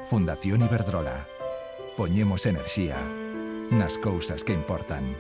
Fundación Iberdrola. Poñemos enerxía nas cousas que importan.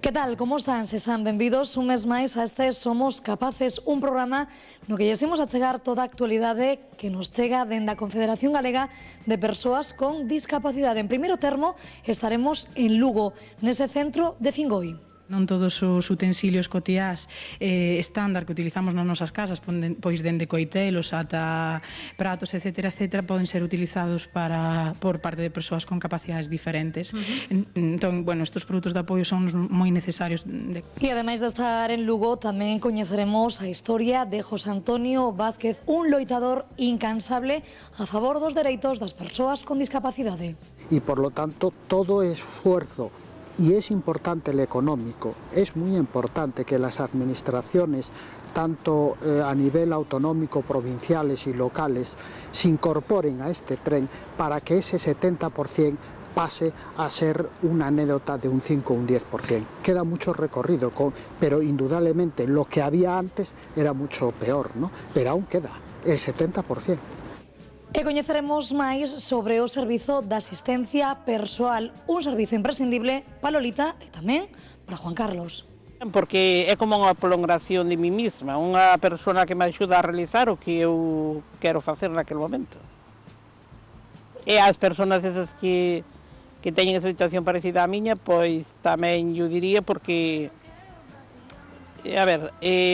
Que tal, como están? Sexan benvidos un mes máis a este Somos Capaces, un programa no que lles imos a chegar toda a actualidade que nos chega dende a Confederación Galega de Persoas con Discapacidade. En primeiro termo, estaremos en Lugo, nese centro de Fingoi. Non todos os utensilios cotiás estándar que utilizamos nas nosas casas, pois dende coitelos ata pratos, etcétera, poden ser utilizados por parte de persoas con capacidades diferentes. Entón, bueno, estes produtos de apoio son moi necesarios. E ademais de estar en Lugo, tamén coñeceremos a historia de José Antonio Vázquez, un loitador incansable a favor dos dereitos das persoas con discapacidade. Y por lo tanto, todo esfuerzo, y es importante el económico, es muy importante que las administraciones, tanto a nivel autonómico, provinciales y locales, se incorporen a este tren para que ese 70% pase a ser una anécdota de un 5 o un 10%. Queda mucho recorrido, pero indudablemente lo que había antes era mucho peor, ¿no? Pero aún queda el 70%. E coñeceremos máis sobre o servizo de asistencia persoal, un servizo imprescindible para Lolita e tamén para Juan Carlos. Porque é como unha prolongación de mí mesma, unha persona que me axuda a realizar o que eu quero facer naquele momento. E as persoas esas que teñen esa situación parecida á miña, pois tamén yo diría porque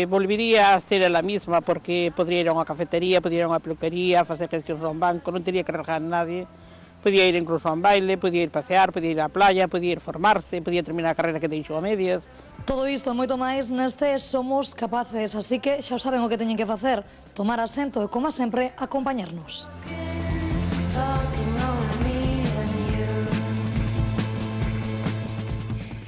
volvería a ser ela mesma, porque podría ir a unha cafetería, podría ir a unha peluquería, facer gestións a un banco, non teria que regar a nadie, podía ir incluso a un baile, podía ir pasear, podía ir á playa, podía ir formarse, podía terminar a carreira que deixou a medias. Todo isto e moito máis neste Somos Capaces, así que xa saben o que teñen que facer, tomar asento e, como sempre, acompañarnos.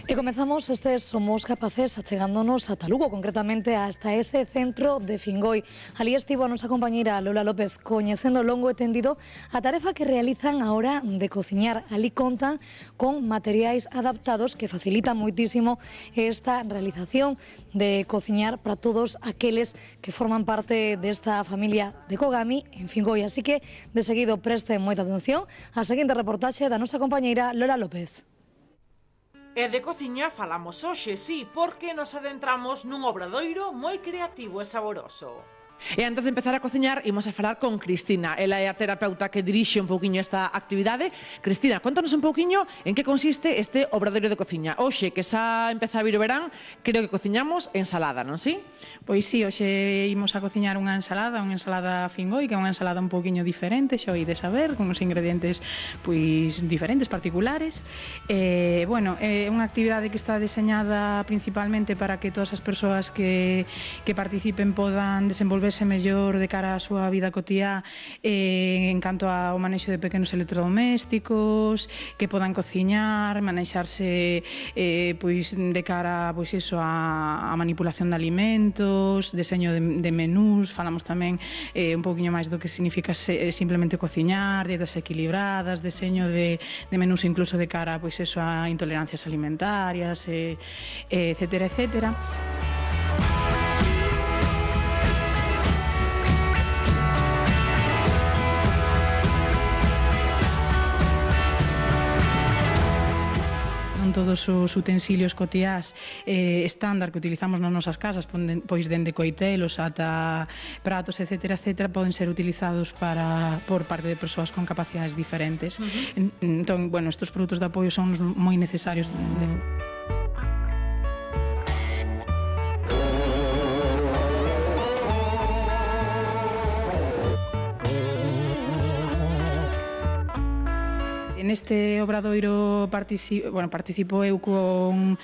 E comezamos este Somos Capaces achegándonos a Lugo, concretamente hasta ese centro de Fingoi. Alí estivo a nosa compañeira Lola López coñecendo longo e tendido a tarefa que realizan a hora de cociñar. Alí contan con materiais adaptados que facilitan moitísimo esta realización de cociñar para todos aqueles que forman parte desta familia de Kogami en Fingoi. Así que, de seguido, presten moita atención a seguinte reportaxe da nosa compañeira Lola López. E de cociña falamos hoxe, sí, porque nos adentramos nun obradoiro moi creativo e saboroso. E antes de empezar a cociñar, imos a falar con Cristina. Ela é a terapeuta que dirixe un pouquiño esta actividade. Cristina, contanos un pouquiño en que consiste este obradoiro de cociña. Hoxe, que xa empeza a vir o verán, creo que cociñamos ensalada, non si? Pois sí, hoxe imos a cociñar unha ensalada Fingoi, que é unha ensalada un pouquiño diferente, xa oídes saber, con uns ingredientes pois diferentes, particulares. Bueno, é unha actividade que está deseñada principalmente para que todas as persoas que participen podan desenvolverse mellor de cara á súa vida cotiá en canto ao manexo de pequenos electrodomésticos, que podan cociñar, manexarse pois de cara pois iso a manipulación de alimentos, deseño de menús. Falamos tamén un pouquiño máis do que significa simplemente cociñar, dietas equilibradas, deseño de menús incluso de cara pois iso a intolerancias alimentarias, etcétera, etcétera. Todos os utensilios cotiás estándar que utilizamos nas nosas casas, pois dende coitelos ata pratos, etcétera, poden ser utilizados por parte de persoas con capacidades diferentes. Entón, bueno, estes produtos de apoio son moi necesarios. En este obradoiro participo eu con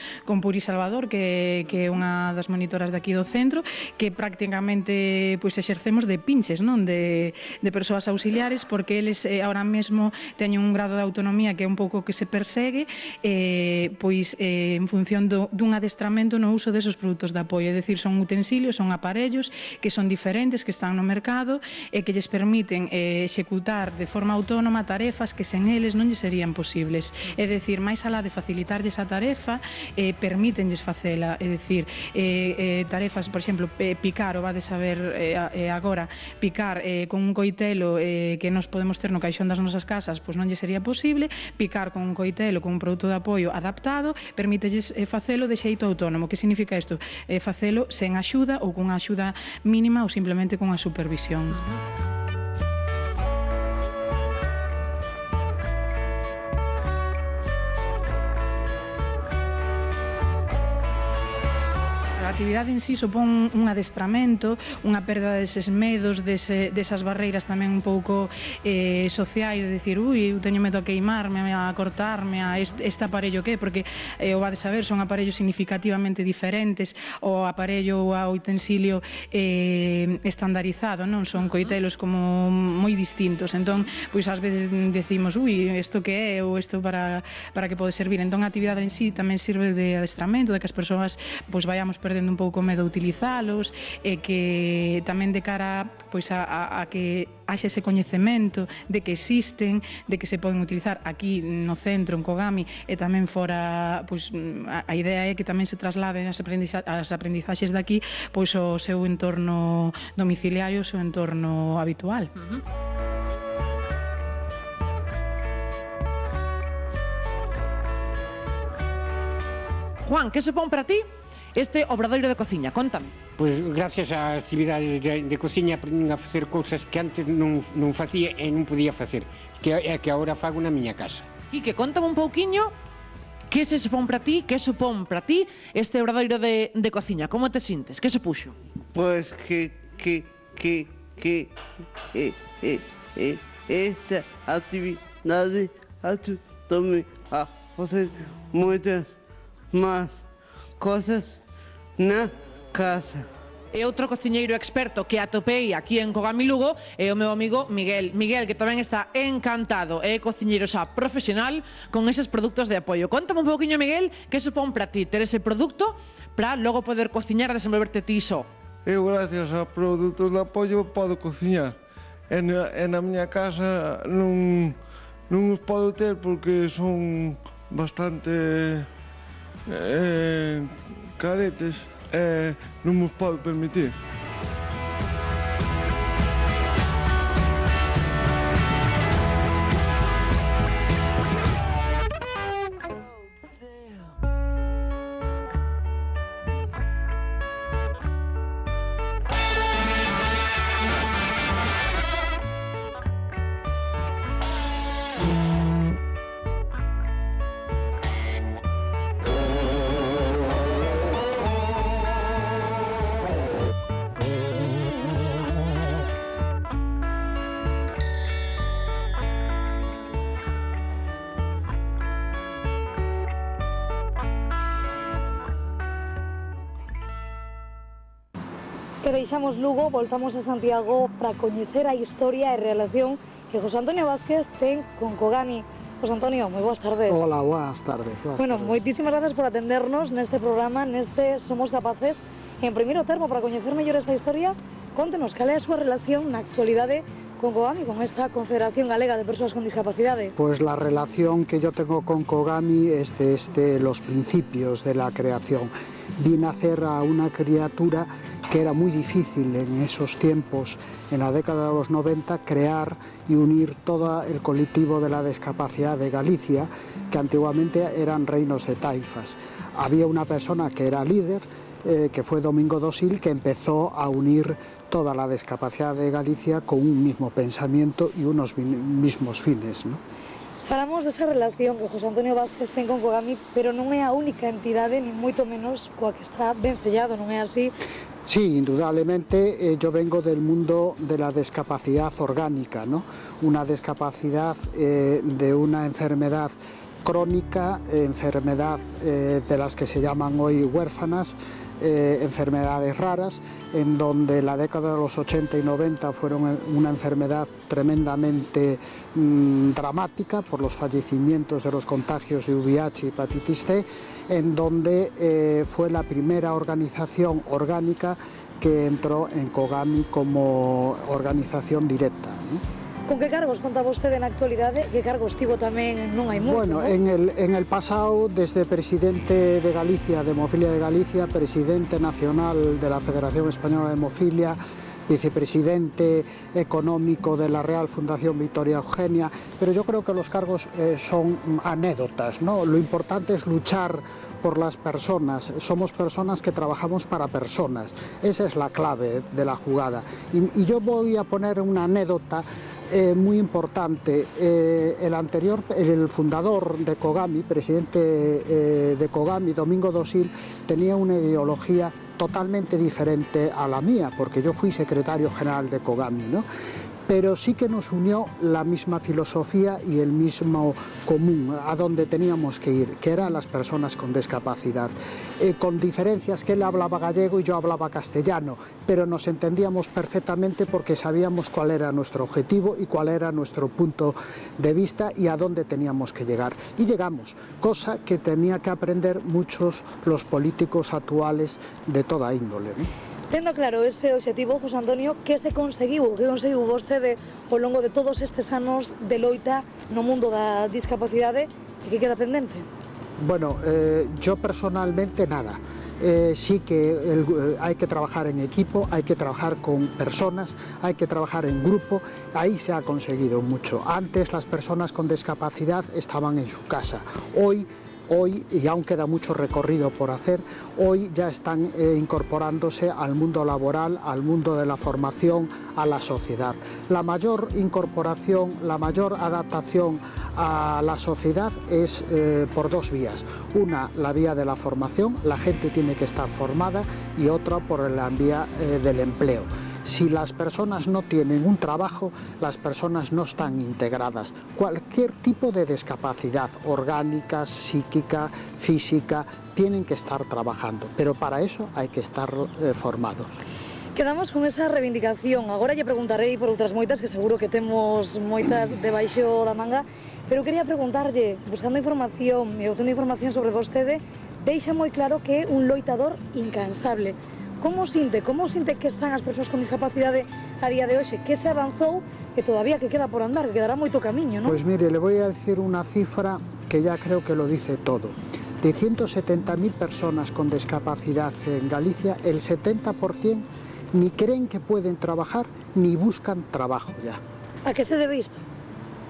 Puri Salvador, que é unha das monitoras de aquí do centro, que prácticamente exercemos de pinches, non, de persoas auxiliares, porque eles ahora mesmo teñen un grado de autonomía que é un pouco que se persegue, en función dun adestramento no uso desos produtos de apoio, é dicir, son utensilios, son aparellos que son diferentes, que están no mercado e que lles permiten executar de forma autónoma tarefas que sen eles non lles serían posibles. É dicir, máis alá de facilitarlles a tarefa, permítenlles facela, é dicir, tarefas, por exemplo, picar, o vades a ver agora, picar con un coitelo que nos podemos ter no caixón das nosas casas, pois non lle sería posible. Picar con un coitelo, con un produto de apoio adaptado, permítelles facelo de xeito autónomo. Que significa isto? Facelo sen axuda ou cunha axuda mínima ou simplemente con a supervisión. A actividade en sí supón un adestramento, unha perda deses medos, desas barreiras tamén un pouco sociais, de dicir, eu teño medo a queimarme, a cortarme, a este aparello que, porque o vades a ver, son aparellos significativamente diferentes ao aparello ou ao utensilio estandarizado, non? Son coitelos como moi distintos, entón, pois ás veces decimos, isto que é, ou isto para que pode servir. Entón, a actividade en sí tamén sirve de adestramento, de que as persoas pois vayamos perdendo un pouco medo a utilizalos, e que tamén de cara a que haxe ese coñecemento de que existen, de que se poden utilizar aquí no centro, en Kogami, e tamén fora, a idea é que tamén se trasladen as aprendizaxes de aquí ao seu entorno domiciliario, ao seu entorno habitual. Juan, que supón para ti este obradoiro de cociña? Contame. Pois gracias á actividade de cociña aprendín a facer cousas que antes non facía e non podía facer, que é que agora fago na miña casa. Quique, contame un pouquiño que se supón para ti, este obradoiro de cociña. Como te sintes? Que supuxo? Pois que esta actividade axudoume a facer moitas máis cosas na casa. E outro cociñeiro experto que atopei aquí en Kogami Lugo é o meu amigo Miguel. Miguel, que tamén está encantado, é cociñeiro xa profesional con eses produtos de apoio. Contame un pouquiño, Miguel, que supón para ti ter ese produto para logo poder cociñar e desenvolverte ti só. Eu, gracias a produtos de apoio, podo cociñar. E na miña casa non os podo ter porque son bastante caretes e non me os podo permitir. Que deixamos Lugo, voltamos a Santiago para coñecer a historia e relación que José Antonio Vázquez ten con Kogami. José Antonio, moi boas tardes. Hola, boas tardes. Moitísimas gracias por atendernos neste programa, neste Somos Capaces. En primeiro termo, para coñecer mellor esta historia, contenos cal é a súa relación na actualidade con Kogami, con esta Confederación Galega de Persoas con Discapacidade. Pues la relación que yo tengo con Kogami es desde los principios de la creación. Vi nacer a una criatura que era muy difícil en esos tiempos, en la década de los 90, crear y unir todo el colectivo de la discapacidad de Galicia, que antiguamente eran reinos de taifas. Había una persona que era líder, que fue Domingo Dosil, que empezó a unir toda la discapacidad de Galicia con un mismo pensamiento y unos mismos fines, ¿no? Falamos desa relación que José Antonio Vázquez ten con Kogami, pero non é a única entidade, ni moito menos coa que está ben fellado, non é así? Sí, indudablemente yo vengo del mundo de la discapacidad orgánica, ¿no? Una discapacidad de una enfermedad crónica, enfermedad de las que se llaman hoy huérfanas, enfermedades raras, en donde la década de los 80 y 90 fueron una enfermedad tremendamente dramática por los fallecimientos de los contagios de VIH y hepatitis C, en donde fue la primera organización orgánica que entró en Cogami como organización directa, ¿no? Con que cargos contaba vostede na actualidade? Que cargos tivo tamén non hai moito, Bueno, ¿no? en el pasado, desde presidente de Galicia, de Hemofilia de Galicia, presidente nacional de la Federación Española de Hemofilia, vicepresidente económico de la Real Fundación Victoria Eugenia, pero yo creo que los cargos son anécdotas, ¿no? Lo importante es luchar por las personas, somos personas que trabajamos para personas, esa es la clave de la jugada. Y yo voy a poner una anécdota muy importante. El fundador de Cogami, presidente de Cogami, Domingo Dosil, tenía una ideología totalmente diferente a la mía, porque yo fui secretario general de Cogami, ¿no? Pero sí que nos unió la misma filosofía y el mismo común, a donde teníamos que ir, que eran las personas con discapacidad. Con diferencias, que él hablaba gallego y yo hablaba castellano, pero nos entendíamos perfectamente porque sabíamos cuál era nuestro objetivo y cuál era nuestro punto de vista y a dónde teníamos que llegar. Y llegamos, cosa que tenía que aprender muchos los políticos actuales de toda índole, ¿no? Tendo claro ese objetivo, José Antonio, que se conseguiu? Que conseguiu vostede ao longo de todos estes anos de loita no mundo da discapacidade e que queda pendente? Bueno, yo personalmente nada. Sí que hay que trabajar en equipo, hay que trabajar con personas, hay que trabajar en grupo, ahí se ha conseguido mucho. Antes las personas con discapacidad estaban en su casa, hoy, y aún queda mucho recorrido por hacer, hoy ya están incorporándose al mundo laboral, al mundo de la formación, a la sociedad. La mayor incorporación, la mayor adaptación a la sociedad es por dos vías. Una, la vía de la formación, la gente tiene que estar formada, y otra por la vía del empleo. Si las personas no tienen un trabajo, las personas no están integradas. Cualquier tipo de discapacidad, orgánica, psíquica, física, tienen que estar trabajando, pero para eso hay que estar formados. Quedamos con esa reivindicación. Agora lle preguntarei por outras moitas, que seguro que temos moitas debaixo da manga, pero quería preguntarlle, buscando información e obtendo información sobre vostede, deixa moi claro que é un loitador incansable. Como sinte que están as persoas con discapacidade a día de hoxe? Que se avanzou e todavía que queda por andar, que quedará moito camiño, ¿no? Pues mire, le voy a decir una cifra que ya creo que lo dice todo. De 170.000 personas con discapacidad en Galicia, el 70% ni creen que pueden trabajar ni buscan trabajo ya. A que se debe isto?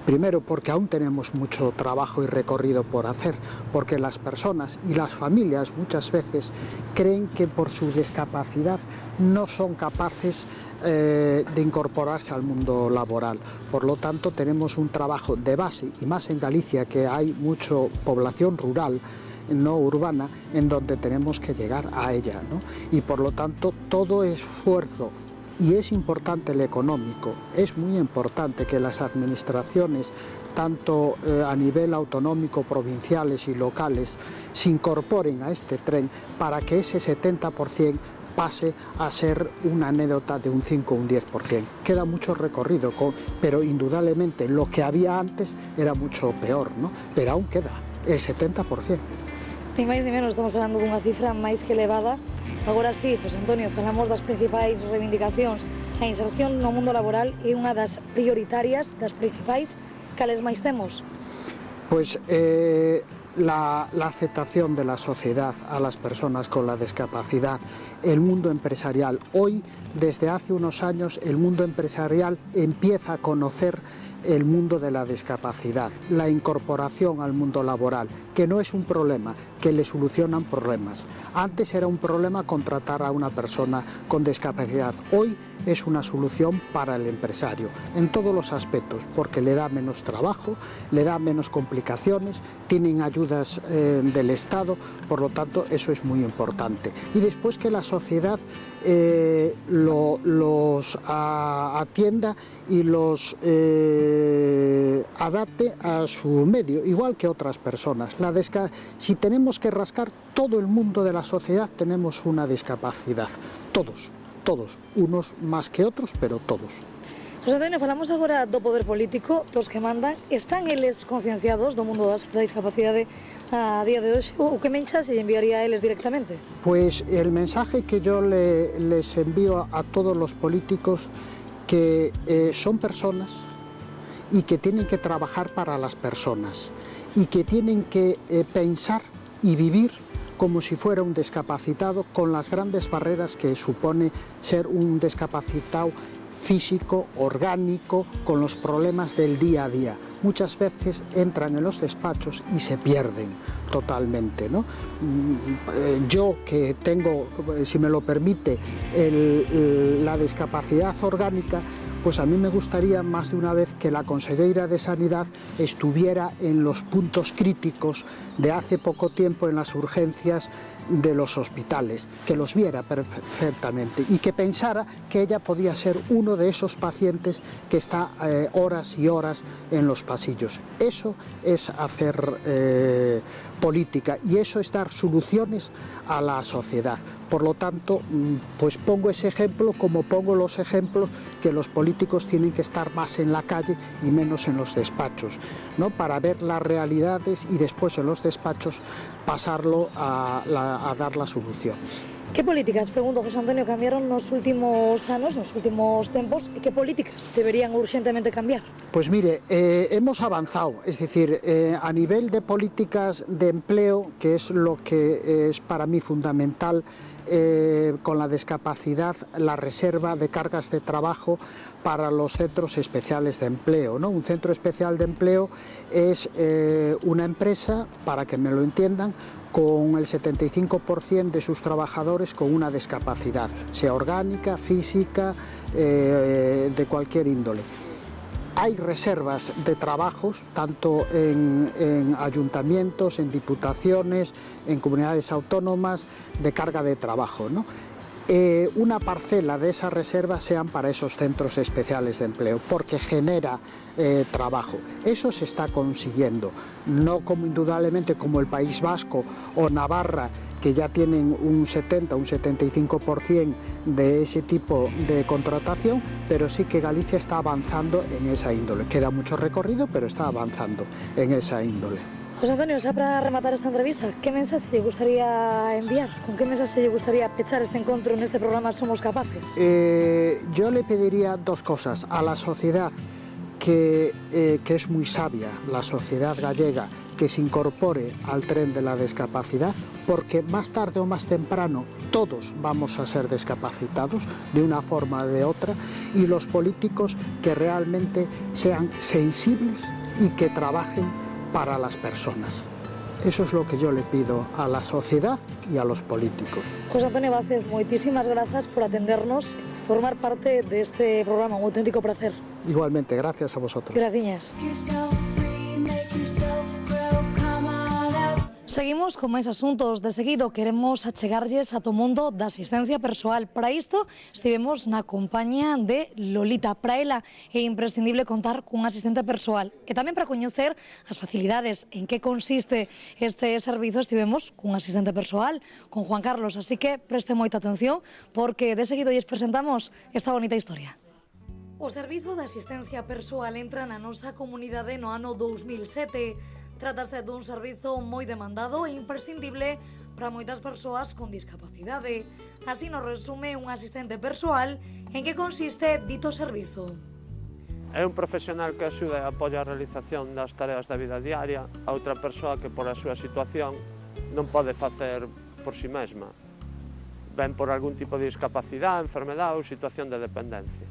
Primero, porque aún tenemos mucho trabajo y recorrido por hacer, porque las personas y las familias muchas veces creen que por su discapacidad no son capaces de incorporarse al mundo laboral. Por lo tanto, tenemos un trabajo de base, y más en Galicia, que hay mucha población rural, no urbana, en donde tenemos que llegar a ella, ¿no? Y por lo tanto, todo esfuerzo, y es importante el económico, es muy importante que las administraciones, tanto a nivel autonómico, provinciales y locales, se incorporen a este tren para que ese 70% pase a ser una anécdota de un 5 o un 10%. Queda mucho recorrido, pero indudablemente lo que había antes era mucho peor, ¿no? Pero aún queda el 70%. Ni máis ni menos, estamos falando dunha cifra máis que elevada. Agora sí, José Antonio, falamos das principais reivindicacións. A inserción no mundo laboral é unha das prioritarias, das principais. Cales máis temos? Pues la aceptación de la sociedad a las personas con la discapacidad, el mundo empresarial. Hoy, desde hace unos años, el mundo empresarial empieza a conocer el mundo de la discapacidad, la incorporación al mundo laboral, que no es un problema, que le solucionan problemas. Antes era un problema contratar a una persona con discapacidad, hoy es una solución para el empresario, en todos los aspectos, porque le da menos trabajo, le da menos complicaciones, tienen ayudas del Estado, por lo tanto eso es muy importante. Y después que la sociedad los atienda y los adapte a su medio, igual que otras personas. Si tenemos que rascar, todo el mundo de la sociedad tenemos una discapacidad, todos, unos más que otros, pero todos. José Antonio, falamos agora do poder político, dos que mandan. Están eles concienciados do mundo da discapacidade a día de hoxe? O que mensaxe enviaría a eles directamente? Pues el mensaje que yo les envío a todos los políticos, que son personas y que tienen que trabajar para las personas y que tienen que pensar y vivir como si fuera un discapacitado, con las grandes barreras que supone ser un discapacitado físico, orgánico, con los problemas del día a día. Muchas veces entran en los despachos y se pierden totalmente, ¿no? Yo que tengo, si me lo permite, la discapacidad orgánica, pues a mí me gustaría más de una vez que la Conselleira de Sanidad estuviera en los puntos críticos de hace poco tiempo en las urgencias de los hospitales, que los viera perfectamente y que pensara que ella podía ser uno de esos pacientes que está horas y horas en los pasillos. Eso es hacer política y eso es dar soluciones a la sociedad. Por lo tanto, pues pongo ese ejemplo como pongo los ejemplos que los políticos tienen que estar más en la calle y menos en los despachos, ¿no? Para ver las realidades y después en los despachos pasarlo a dar las soluciones. Que políticas, pregunto, José Antonio, cambiaron nos últimos anos, nos últimos tempos, e que políticas deberían urgentemente cambiar? Pues mire, hemos avanzado, es decir, a nivel de políticas de empleo, que es lo que es para mí fundamental, con la discapacidad, la reserva de cargas de trabajo para los centros especiales de empleo, ¿no? Un centro especial de empleo es una empresa, para que me lo entiendan, con el 75% de sus trabajadores con una discapacidad, sea orgánica, física, de cualquier índole. Hay reservas de trabajos, tanto en ayuntamientos, en diputaciones, en comunidades autónomas, de carga de trabajo, ¿no? Una parcela de esas reservas sean para esos centros especiales de empleo, porque genera trabajo. Eso se está consiguiendo, no como indudablemente como el País Vasco o Navarra, que ya tienen un 70, un 75% de ese tipo de contratación, pero sí que Galicia está avanzando en esa índole. Queda mucho recorrido, pero está avanzando en esa índole. José Antonio, xa para rematar esta entrevista, que mensaxe lle gustaría enviar? Con que mensaxe lle gustaría pechar este encontro neste programa Somos Capaces? Yo le pediría dos cosas a la sociedad, que es muy sabia, la sociedad gallega, que se incorpore al tren de la discapacidad, porque más tarde o más temprano todos vamos a ser discapacitados de una forma o de otra, y los políticos que realmente sean sensibles y que trabajen para las personas. Eso es lo que yo le pido a la sociedad y a los políticos. José Antonio Vázquez, moitísimas grazas por atendernos, formar parte de este programa, un auténtico placer. Igualmente, gracias a vosotros. Gracias. Seguimos con máis asuntos. De seguido queremos achegarlles a todo mundo da asistencia persoal. Para isto estivemos na compañía de Lolita. Para ela é imprescindible contar cun asistente persoal e tamén para coñecer as facilidades en que consiste este servizo estivemos cun asistente persoal, con Juan Carlos. Así que preste moita atención porque de seguido lles presentamos esta bonita historia. O servizo de asistencia persoal entra na nosa comunidade no ano 2007. Trátase dun servizo moi demandado e imprescindible para moitas persoas con discapacidade. Así nos resume un asistente persoal en que consiste dito servizo. É un profesional que axuda e apoia a realización das tareas da vida diaria a outra persoa que por a súa situación non pode facer por si mesma, ben por algún tipo de discapacidade, enfermedade ou situación de dependencia.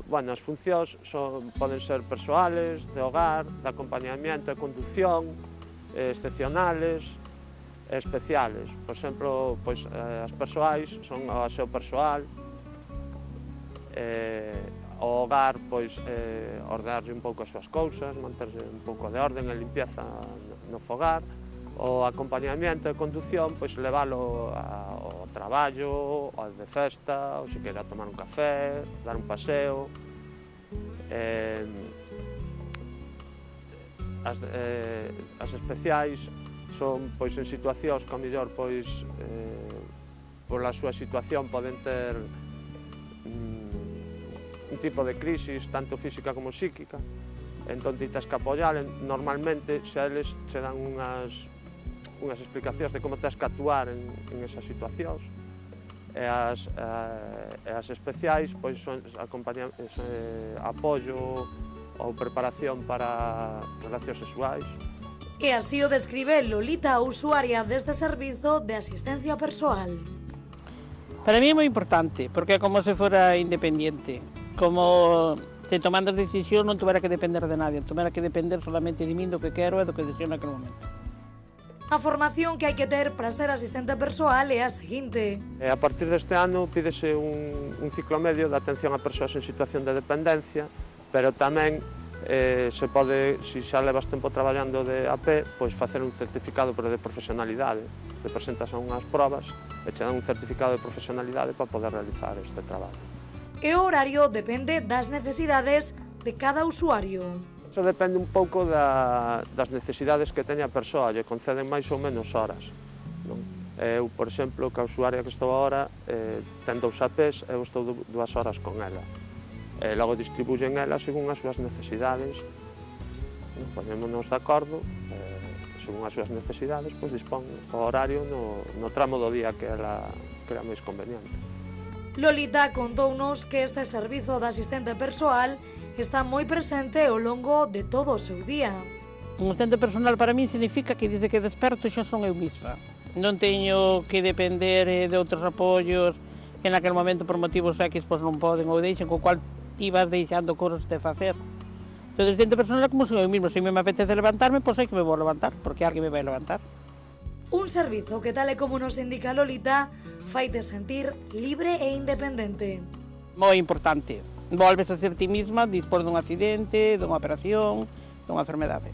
Bueno, as funcións poden ser persoales, de hogar, de acompañamiento e conducción, excepcionales e especiales. Por exemplo, pois, as persoais son o aseo persoal, o hogar, pois, ordenarlle un pouco as súas cousas, manterse un pouco de orden e limpieza no fogar. O acompañamiento e condución, pois leválo ao traballo, ao de festa, ou se queira tomar un café, dar un paseo. As especiais son pois en situacións que ao mellor pois pola súa situación poden ter un tipo de crisis tanto física como psíquica. Entón titas que apoiar, normalmente xa eles che dan unhas explicacións de como tens que actuar en esas situacións. E as especiais pois son apoio ou preparación para relacións sexuais. E así o describe Lolita, usuaria deste servizo de asistencia persoal. Para mí é moi importante, porque é como se fora independiente. Como se tomando as decisións non tuvera que depender de nadie, tuvera que depender solamente de min do que quero e do que deseo naquele momento. A formación que hai que ter para ser asistente persoal é a seguinte. A partir deste ano pídese un ciclo medio de atención a persoas en situación de dependencia, pero tamén se pode, se xa levas tempo traballando de AP, pois facer un certificado de profesionalidade. Te presentas a unhas probas e che dan un certificado de profesionalidade para poder realizar este traballo. E o horario depende das necesidades de cada usuario. Iso depende un pouco das necesidades que teña a persoa, lle conceden máis ou menos horas. Eu, por exemplo, que a usuaria que estou agora ten 2 APs, eu estou 2 horas con ela. Logo distribuyen ela según as súas necesidades, poñémonos de acordo, según as súas necesidades, pois dispón o horario no tramo do día que ela crea máis conveniente. Lolita contounos que este servizo de asistente persoal está moi presente ao longo de todo o seu día. Un asistente personal para mí significa que desde que desperto xa son eu mesma. Non teño que depender de outros apoios que naquele momento por motivos X pois non poden ou deixen, co cual ti vas deixando cousas de facer. O asistente personal é como son eu mesmo, se me apetece levantarme, pois hai que me vou levantar, porque alguén me vai levantar. Un servizo que, tal e como nos indica Lolita, faite sentir libre e independente. Moi importante. Volves a ser ti mesma despois dun accidente, dunha operación, dunha enfermedade.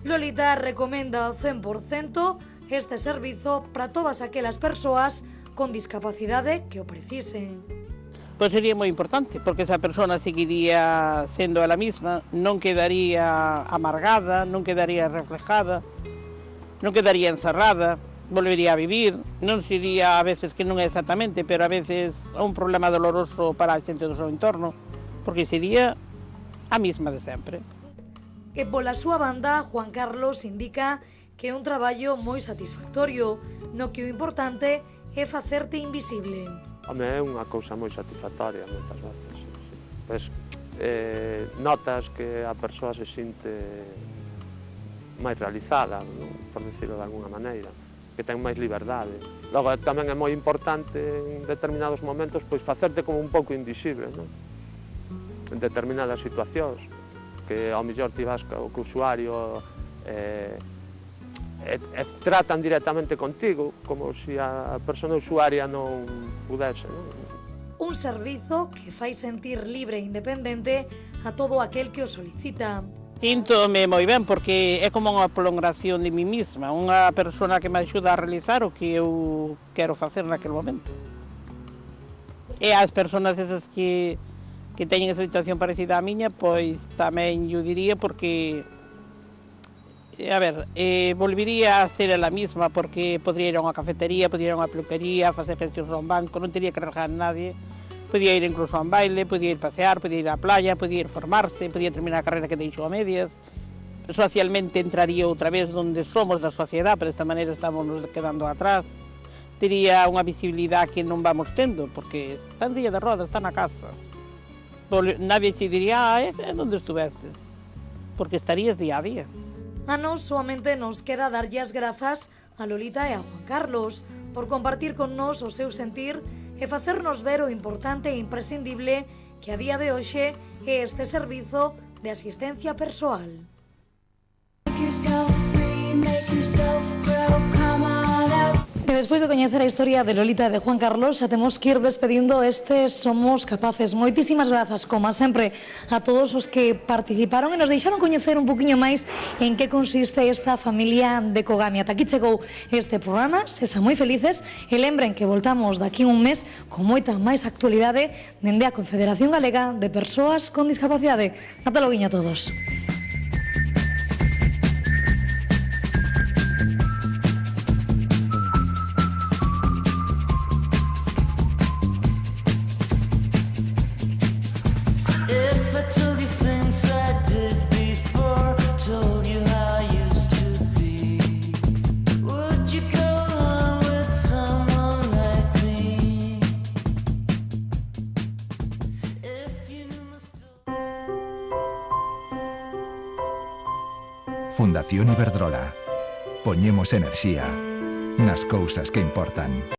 Lolita recomenda ao 100% este servizo para todas aquelas persoas con discapacidade que o precisen. Pois sería moi importante, porque esa persona seguiría sendo ela mesma, non quedaría amargada, non quedaría reflejada, non quedaría encerrada, volvería a vivir, non sería a veces que non é exactamente, pero a veces un problema doloroso para a xente do seu entorno, porque sería a mesma de sempre. E pola súa banda, Juan Carlos indica que é un traballo moi satisfactorio, no que o importante é facerte invisible. Home, é unha cousa moi satisfactoria moitas veces. Pois, notas que a persoa se sinte máis realizada, non? Por decirlo de alguna maneira, que ten máis liberdade. Logo, tamén é moi importante en determinados momentos pois facerte como un pouco invisible, non? En determinadas situacións, que ao mellor ti vas co usuario tratan directamente contigo, como se a persona usuaria non pudese, non? Un servizo que fai sentir libre e independente a todo aquel que o solicita. Síntome moi ben porque é como unha prolongación de mí mesma, unha persona que me axuda a realizar o que eu quero facer naquele momento. E as persoas esas que teñen esa situación parecida á miña, pois tamén eu diría porque, a ver, volvería a ser ela mesma porque podría ir a unha cafetería, podría ir a unha peluquería, facer gestións a un banco, non teria que regar a nadie. Podía ir incluso a un baile, podía ir pasear, podía ir á playa, podía ir formarse, podía terminar a carreira que deixou a medias. Socialmente entraría outra vez onde somos da sociedade, pero desta maneira estamos nos quedando atrás. Tería unha visibilidade que non vamos tendo, porque está en silla de rodas, está na casa. Nadie se diría, é onde estuvestes, porque estarías día a día. A nos soamente nos queda darlle as grazas a Lolita e a Juan Carlos por compartir con nos o seu sentir e facernos ver o importante e imprescindible que a día de hoxe é este servizo de asistencia persoal. E despois de coñecer a historia de Lolita e de Juan Carlos, xa temos que ir despedindo este Somos Capaces. Moitísimas grazas, como sempre, a todos os que participaron e nos deixaron coñecer un poquinho máis en que consiste esta familia de Cogamia. Ata aquí chegou este programa, sexan moi felices e lembren que voltamos daqui un mes con moita máis actualidade dende a Confederación Galega de Persoas con Discapacidade. Ata loguinho a todos. Fundación Iberdrola. Poñemos enerxía nas cousas que importan.